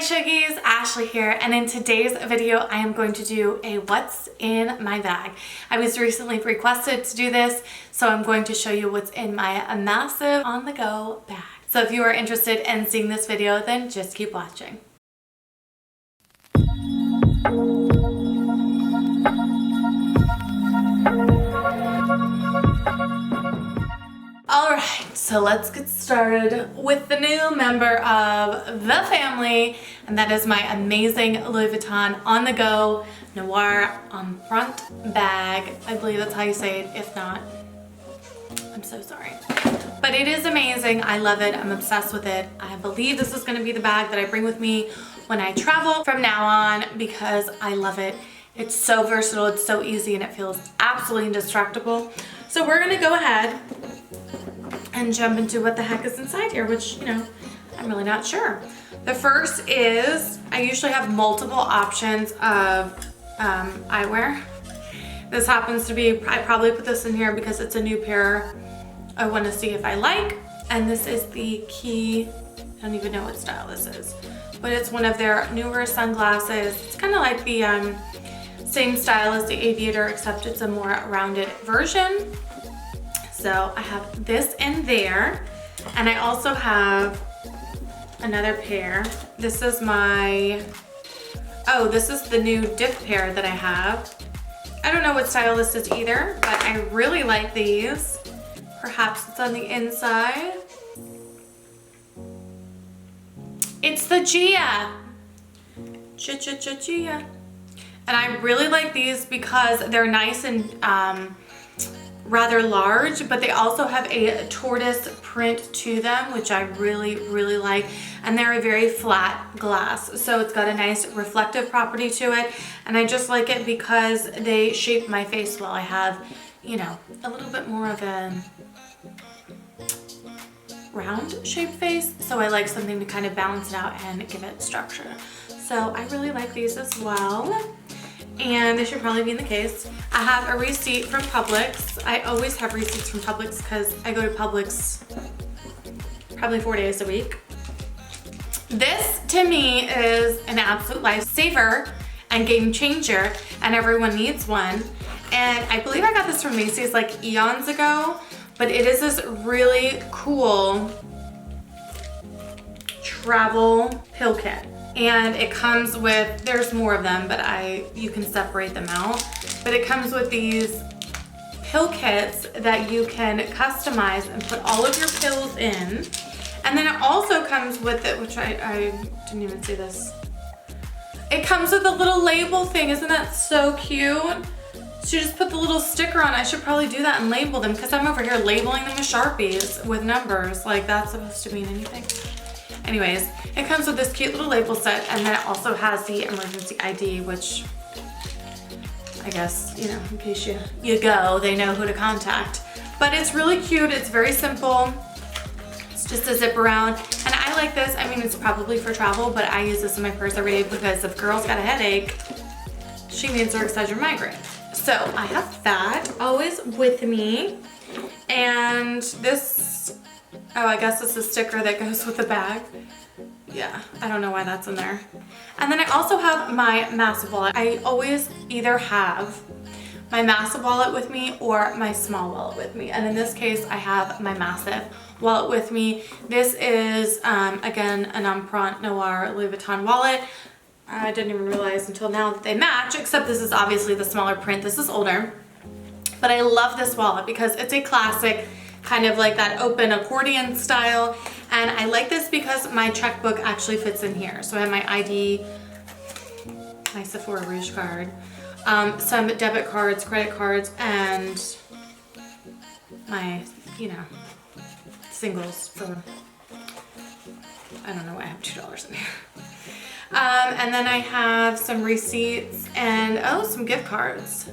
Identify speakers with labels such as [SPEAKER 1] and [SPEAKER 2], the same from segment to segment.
[SPEAKER 1] Shuggies, Ashley here, and in today's video I am going to do a what's in my bag. I was recently requested to do this, so I'm going to show you what's in my massive on-the-go bag. So if you are interested in seeing this video, then just keep watching. Alright, so let's get started with the new member of the family, and that is my amazing Louis Vuitton On-the-Go Noir Empreinte bag. I believe that's how you say it. If not, I'm so sorry. But it is amazing. I love it. I'm obsessed with it. I believe this is going to be the bag that I bring with me when I travel from now on because I love it. It's so versatile, it's so easy, and it feels absolutely indestructible. So we're going to go ahead and jump into what the heck is inside here, which, you know, I'm really not sure. The first is, I usually have multiple options of eyewear. This happens to be, I probably put this in here because it's a new pair I want to see if I like. And this is the Key, I don't even know what style this is, but it's one of their newer sunglasses. It's kind of like the same style as the Aviator, except it's a more rounded version. So I have this in there, and I also have another pair. This is my, oh, this is the new dip pair that I have. I don't know what style this is either, but I really like these. Perhaps it's on the inside. It's the Gia. Gia. And I really like these because they're nice and rather large, but they also have a tortoise print to them, which I really like. And they're a very flat glass, so it's got a nice reflective property to it. And I just like it because they shape my face well. I have, you know, a little bit more of a round shaped face, so I like something to kind of balance it out and give it structure. So I really like these as well. And they should probably be in the case. I have a receipt from Publix. I always have receipts from Publix because I go to Publix probably 4 days a week. This to me is an absolute lifesaver and game changer, and everyone needs one. And I believe I got this from Macy's like eons ago, but it is this really cool travel pill kit. And it comes with, there's more of them, but you can separate them out. But it comes with these pill kits that you can customize and put all of your pills in. And then it also comes with it, which I didn't even see this. It comes with a little label thing. Isn't that so cute? So you just put the little sticker on. I should probably do that and label them because I'm over here labeling them with Sharpies with numbers. Like that's supposed to mean anything. Anyways, it comes with this cute little label set, and then it also has the emergency ID, which I guess, you know, in case you go, they know who to contact. But it's really cute. It's very simple. It's just a zip around, and I like this. I mean, it's probably for travel, but I use this in my purse every day because if girl's got a headache, she needs her Excedrin migraine. So I have that always with me, and this, oh, I guess it's a sticker that goes with the bag. Yeah, I don't know why that's in there. And then I also have my massive wallet. I always either have my massive wallet with me or my small wallet with me. And in this case, I have my massive wallet with me. This is, again, an Empreinte Noir Louis Vuitton wallet. I didn't even realize until now that they match, except this is obviously the smaller print. This is older. But I love this wallet because it's a classic, kind of like that open accordion style. And I like this because my checkbook actually fits in here. So I have my ID, my Sephora Rouge card, some debit cards, credit cards, and my, you know, singles for, I don't know why I have $2 in here. And then I have some receipts and, oh, some gift cards,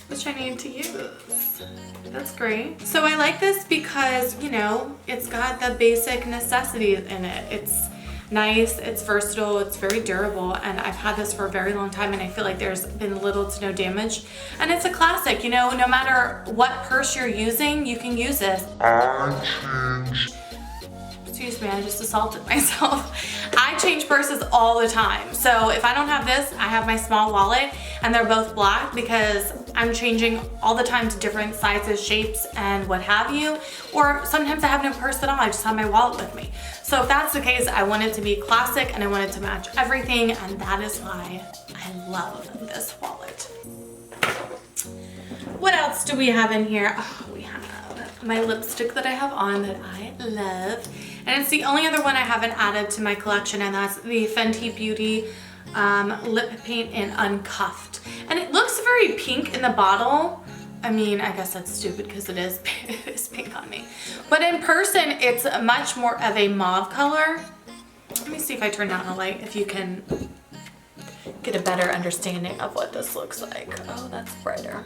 [SPEAKER 1] which I need to use. That's great. So I like this because, you know, it's got the basic necessities in it. It's nice, it's versatile, it's very durable, and I've had this for a very long time, and I feel like there's been little to no damage. And it's a classic, you know, no matter what purse you're using, you can use this. Excuse me, I just assaulted myself. I change purses all the time. So if I don't have this, I have my small wallet, and they're both black because I'm changing all the time to different sizes, shapes, and what have you. Or sometimes I have no purse at all, I just have my wallet with me. So if that's the case, I want it to be classic and I want it to match everything, and that is why I love this wallet. What else do we have in here? Oh, we have my lipstick that I have on that I love. And it's the only other one I haven't added to my collection, and that's the Fenty Beauty lip paint in Uncuffed. And it looks very pink in the bottle. I mean, I guess that's stupid because it is pink on me. But in person, it's much more of a mauve color. Let me see if I turn down the light, if you can get a better understanding of what this looks like. Oh, that's brighter.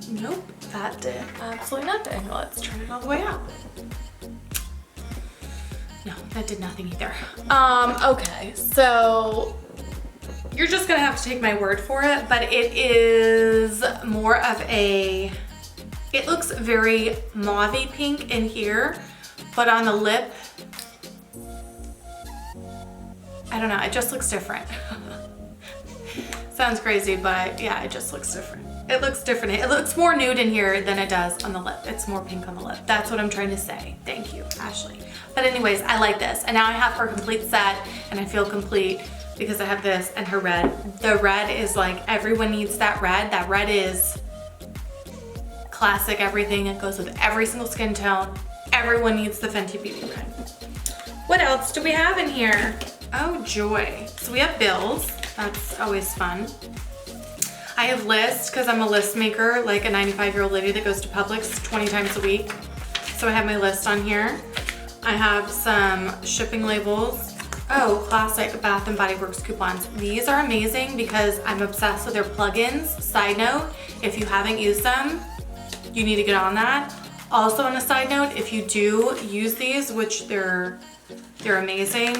[SPEAKER 1] Nope, that did absolutely nothing. Let's turn it all the way out. No, that did nothing either. Okay, so you're just gonna have to take my word for it, but it is more of a, it looks very mauvey pink in here, but on the lip, I don't know, it just looks different. Sounds crazy, but yeah, it just looks different. It looks different. It looks more nude in here than it does on the lip. It's more pink on the lip. That's what I'm trying to say. Thank you, Ashley. But anyways, I like this. And now I have her complete set, and I feel complete because I have this and her red. The red is like, everyone needs that red. That red is classic everything. It goes with every single skin tone. Everyone needs the Fenty Beauty red. What else do we have in here? Oh, joy. So we have bills. That's always fun. I have lists because I'm a list maker, like a 95-year-old lady that goes to Publix 20 times a week. So I have my list on here. I have some shipping labels. Oh, classic Bath & Body Works coupons. These are amazing because I'm obsessed with their plugins. Side note, if you haven't used them, you need to get on that. Also on a side note, if you do use these, which they're amazing,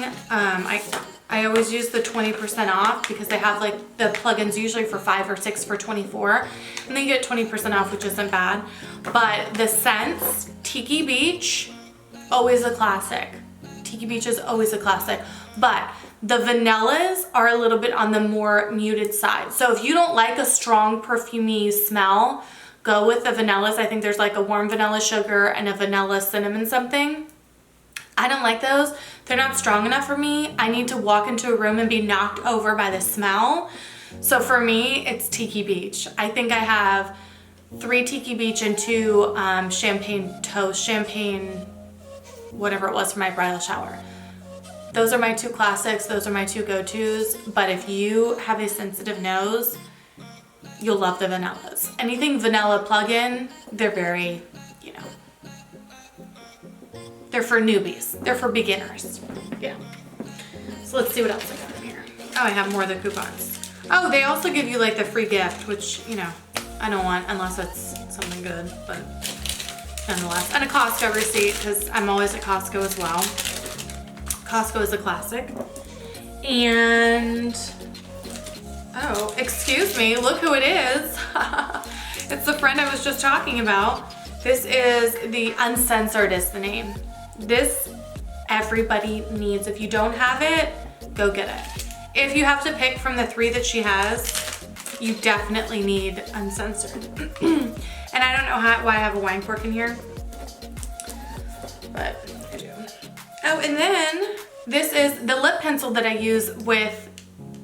[SPEAKER 1] I always use the 20% off because they have like the plugins usually for 5 or 6 for 24, and then you get 20% off, which isn't bad. But the scents, Tiki Beach, always a classic. Tiki Beach is always a classic, but the vanillas are a little bit on the more muted side. So if you don't like a strong perfumey smell, go with the vanillas. I think there's like a warm vanilla sugar and a vanilla cinnamon something. I don't like those. They're not strong enough for me. I need to walk into a room and be knocked over by the smell. So for me, it's Tiki Beach. I think I have 3 Tiki Beach and 2 champagne toast, whatever it was for my bridal shower. Those are my 2 classics. Those are my 2 go-tos. But if you have a sensitive nose, you'll love the vanillas. Anything vanilla plug-in, they're very, you know, they're for newbies. They're for beginners. Yeah. So let's see what else I got in here. Oh, I have more of the coupons. Oh, they also give you like the free gift, which, you know, I don't want unless it's something good, but nonetheless. And a Costco receipt, because I'm always at Costco as well. Costco is a classic. And, oh, excuse me, look who it is. It's the friend I was just talking about. This is the Uncensored is the name. This everybody needs. If you don't have it, go get it. If you have to pick from the 3 that she has, you definitely need Uncensored. And I don't know why I have a wine cork in here, but I do. Oh, and then this is the lip pencil that I use with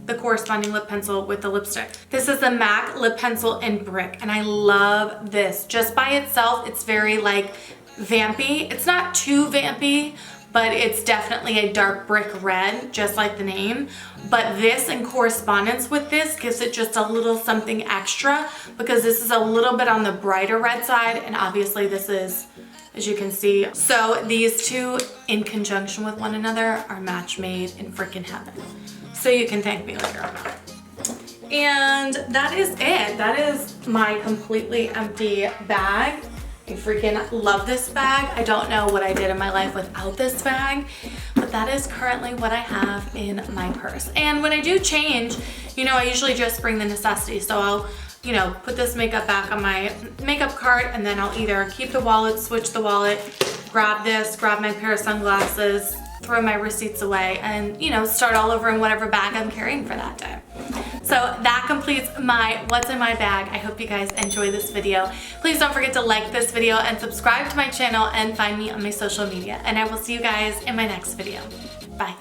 [SPEAKER 1] the corresponding lip pencil with the lipstick. This is the MAC lip pencil in Brick, and I love this. Just by itself, it's very like vampy. It's not too vampy, but it's definitely a dark brick red, just like the name. But this in correspondence with this gives it just a little something extra, because this is a little bit on the brighter red side, and obviously this is, as you can see. So these two in conjunction with one another are match made in freaking heaven. So you can thank me later on that. And that is it. That is my completely empty bag. I freaking love this bag. I don't know what I did in my life without this bag, but that is currently what I have in my purse. And when I do change, you know, I usually just bring the necessities. So I'll, you know, put this makeup back on my makeup cart, and then I'll either keep the wallet, switch the wallet, grab this, grab my pair of sunglasses, throw my receipts away, and, you know, start all over in whatever bag I'm carrying for that day. So that completes my what's in my bag. I hope you guys enjoy this video. Please don't forget to like this video and subscribe to my channel and find me on my social media. And I will see you guys in my next video. Bye.